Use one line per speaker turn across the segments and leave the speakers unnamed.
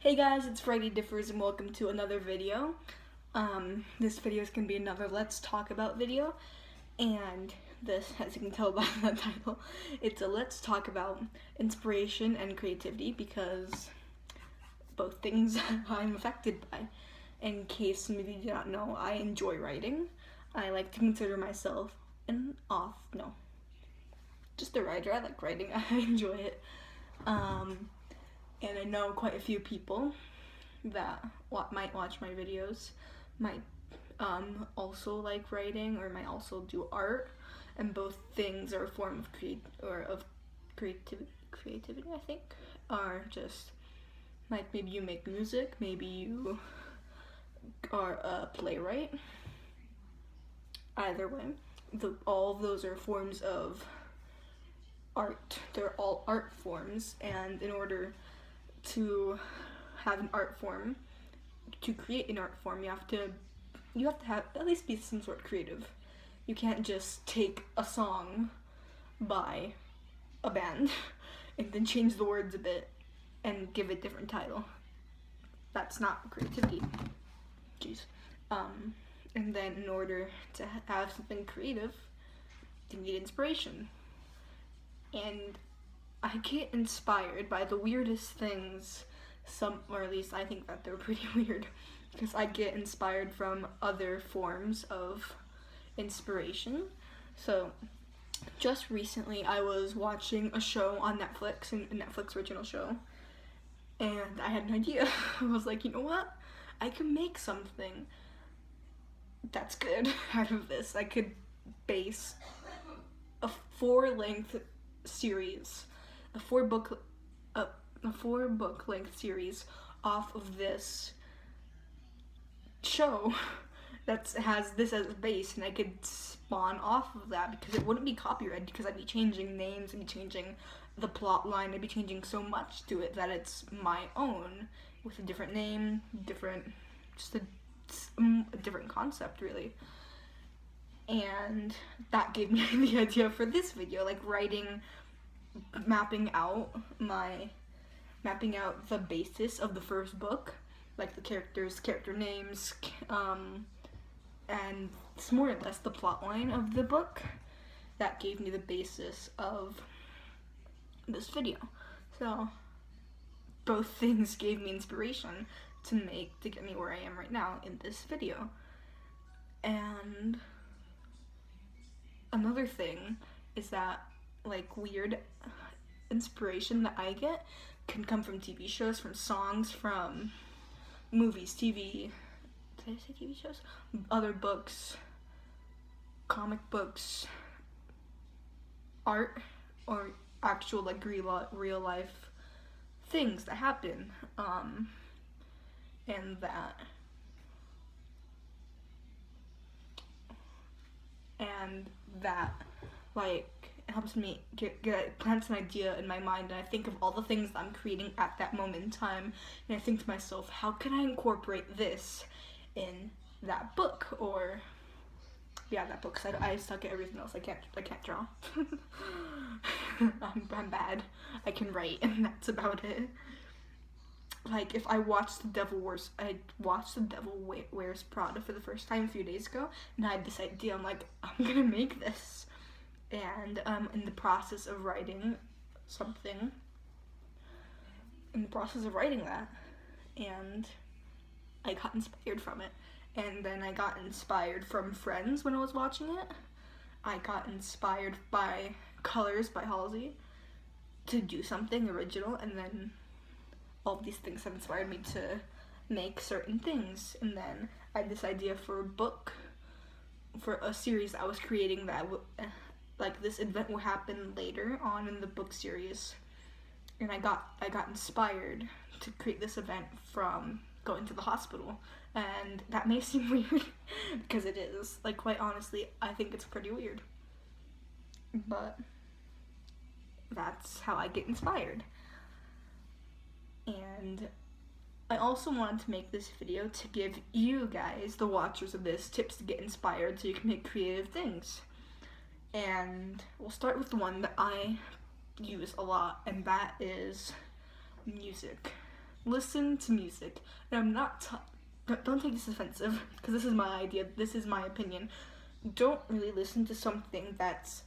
Hey guys, it's VarietyDiffers and welcome to another video. This video is going to be another Let's Talk About video, and this, as you can tell by the title, it's a Let's Talk About inspiration and creativity because both things I'm affected by. In case some of you do not know, I enjoy writing. I like to consider myself just a writer. I like writing. I enjoy it. And I know quite a few people that might watch my videos might also like writing or might also do art, and both things are a form of creativity, I think, are just like maybe you make music, maybe you are a playwright. Either way, all of those are forms of art. They're all art forms, and in order to have an art form, to create an art form, you have to have at least be some sort of creative. You can't just take a song by a band and then change the words a bit and give it a different title. That's not creativity. Jeez. And then in order to have something creative, you need inspiration. And I get inspired by the weirdest things, or at least I think that they're pretty weird, because I get inspired from other forms of inspiration. So, just recently I was watching a show on Netflix, a Netflix original show, and I had an idea. I was like, you know what? I can make something that's good out of this. I could base a four-book length series off of this show that has this as a base, and I could spawn off of that because it wouldn't be copyrighted, because I'd be changing names, I'd be changing the plot line, I'd be changing so much to it that it's my own with a different name, just a different concept, really. And that gave me the idea for this video, like mapping out the basis of the first book, like the character names, and it's more or less the plot line of the book. That gave me the basis of this video. So both things gave me inspiration to get me where I am right now in this video. And another thing is that, like, weird inspiration that I get can come from TV shows, from songs, from movies, TV. Did I say TV shows? Other books, comic books, art, or actual, like, real life things that happen. And that like it helps me plants an idea in my mind, and I think of all the things that I'm creating at that moment in time, and I think to myself, how can I incorporate this in that book? Or that book, because I suck at everything else. I can't draw. I'm bad. I can write, and that's about it. Like, if I watched The Devil Wears Prada for the first time a few days ago, and I had this idea. I'm like, I'm gonna make this. And in the process of writing that, and I got inspired from it. And then I got inspired from friends when I was watching it. I got inspired by Colors by Halsey to do something original, and then all of these things have inspired me to make certain things. And then I had this idea for a series I was creating that like this event will happen later on in the book series, and I got inspired to create this event from going to the hospital. And that may seem weird because it is, like, quite honestly, I think it's pretty weird, but that's how I get inspired. And I also wanted to make this video to give you guys, the watchers of this, tips to get inspired so you can make creative things. And we'll start with the one that I use a lot, and that is music. listen to music. And I'm not don't take this offensive, because this is my idea, this is my opinion. Don't really listen to something that's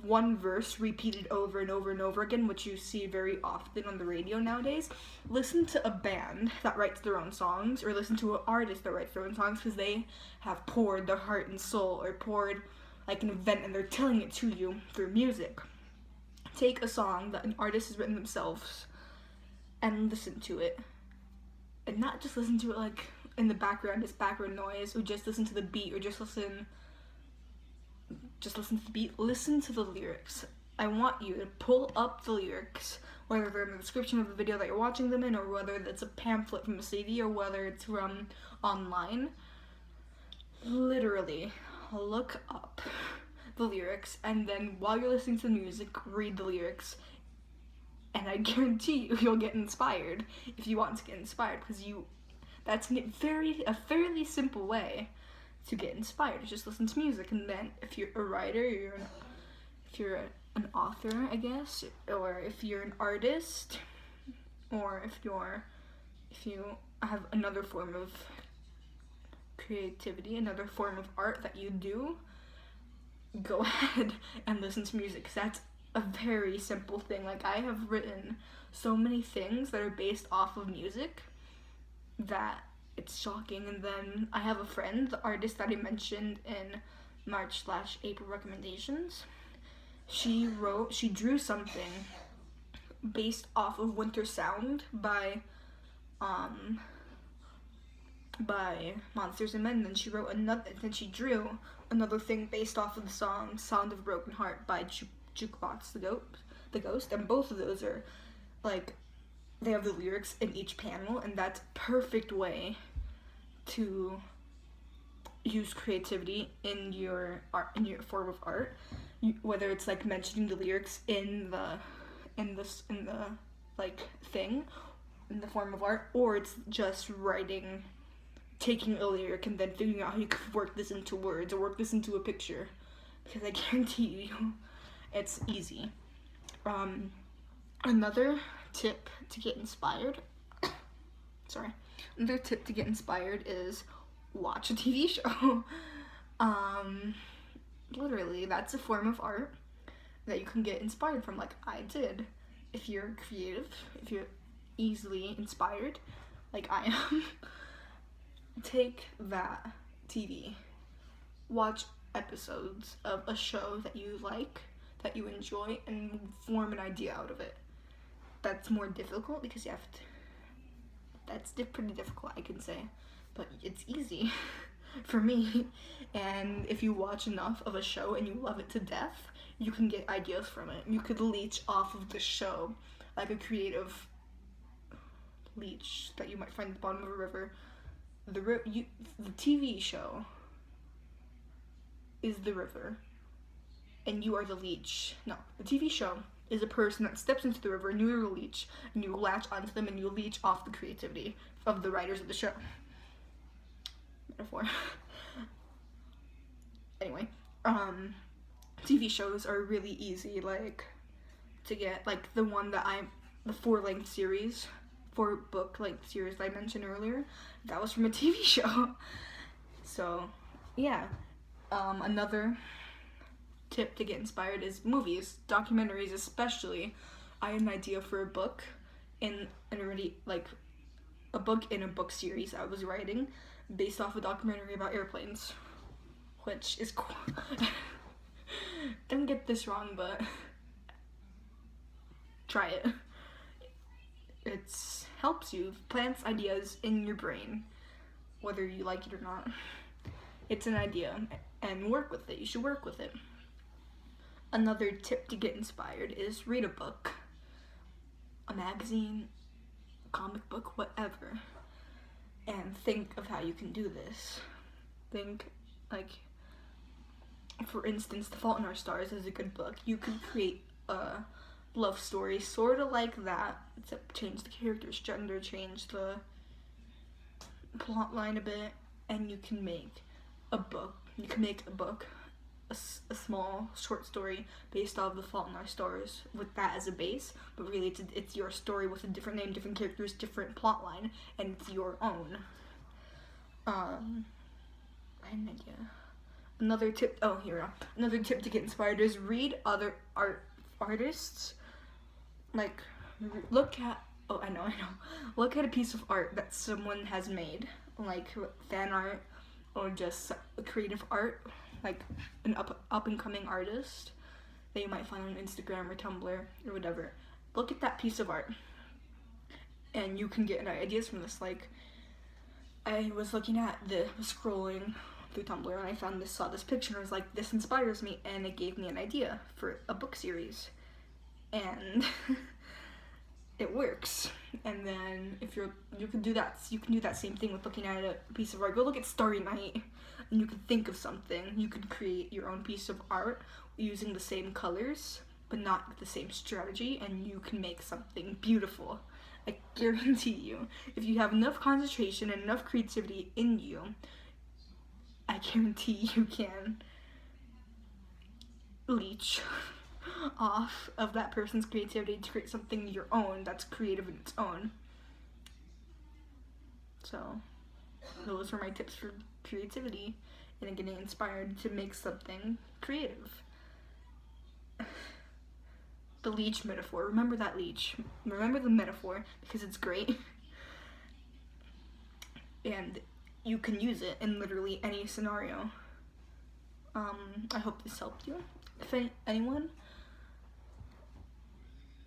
one verse repeated over and over and over again, which you see very often on the radio nowadays. Listen to a band that writes their own songs, or listen to an artist that writes their own songs, because they have poured their heart and soul, or poured like an event, and they're telling it to you through music. Take a song that an artist has written themselves and listen to it, and not just listen to it like in the background as background noise, or just listen to the beat, or just listen to the beat. Listen to the lyrics. I want you to pull up the lyrics, whether they're in the description of the video that you're watching them in, or whether it's a pamphlet from a CD, or whether it's from online. Literally, look up the lyrics, and then while you're listening to the music, read the lyrics. And I guarantee you'll get inspired if you want to get inspired, because that's a fairly simple way to get inspired. Just listen to music, and then if you're a writer, if you're an author, I guess, or if you're an artist, or if you have another form of creativity, another form of art that you do, go ahead and listen to music, because that's a very simple thing. Like, I have written so many things that are based off of music that it's shocking. And then I have a friend, the artist that I mentioned in March/April recommendations. She drew something based off of Winter Sound by Monsters and Men. And then she drew another thing based off of the song Sound of a Broken Heart by Jukebox the Ghost. And both of those are like, they have the lyrics in each panel, and that's a perfect way to use creativity in your art, in your form of art. Whether it's like mentioning the lyrics in the like thing in the form of art, or it's just taking a lyric and then figuring out how you could work this into words, or work this into a picture, because I guarantee you it's easy. Another tip to get inspired is watch a TV show. Literally, that's a form of art that you can get inspired from, like I did. If you're creative, if you're easily inspired, like I am, take that TV, watch episodes of a show that you like, that you enjoy, and form an idea out of it. That's more difficult, because that's pretty difficult, I can say, but it's easy for me. And if you watch enough of a show and you love it to death, you can get ideas from it. You could leech off of the show, like a creative leech that you might find at the bottom of a river. The TV show is the river, and you are the leech. No, the TV show is a person that steps into the river, and you're a leech, and you latch onto them, and you leech off the creativity of the writers of the show. Metaphor. Anyway, TV shows are really easy, like, to get, like the 4-book series that I mentioned earlier, that was from a TV show. So, yeah. Another tip to get inspired is movies, documentaries especially. I had an idea for a book in a book series I was writing based off a documentary about airplanes, which is cool. Don't get this wrong, but try it. It helps you, plants ideas in your brain, whether you like it or not. It's an idea, and work with it. You should work with it. Another tip to get inspired is read a book, a magazine, a comic book, whatever, and think of how you can do this. Think, like, for instance, The Fault in Our Stars is a good book. You could create a love story sort of like that, except change the character's gender, change the plot line a bit, and you can make a book. a small short story based off The Fault in Our Stars with that as a base, but really it's your story with a different name, different characters, different plot line, and it's your own. I had an idea. Another tip to get inspired is read other artists. Like, look at look at a piece of art that someone has made, like fan art or just creative art, like an up and coming artist that you might find on Instagram or Tumblr or whatever. Look at that piece of art and you can get ideas from this. Like, I was scrolling through Tumblr and I saw this picture and I was like, this inspires me, and it gave me an idea for a book series, and it works. And then if you can do that same thing with looking at a piece of art. Go look at Starry Night and you can think of something. You could create your own piece of art using the same colors but not the same strategy, and you can make something beautiful. I guarantee you, if you have enough concentration and enough creativity in you, I guarantee you can leech off of that person's creativity to create something your own that's creative in its own. So those are my tips for creativity and getting inspired to make something creative. The leech metaphor. Remember that leech. Remember the metaphor because it's great. And you can use it in literally any scenario. I hope this helped you.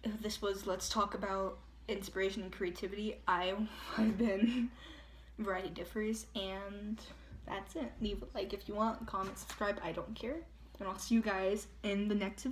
If this was Let's Talk About Inspiration and Creativity, I've been VarietyDiffers, and that's it. Leave a like if you want, comment, subscribe, I don't care. And I'll see you guys in the next video.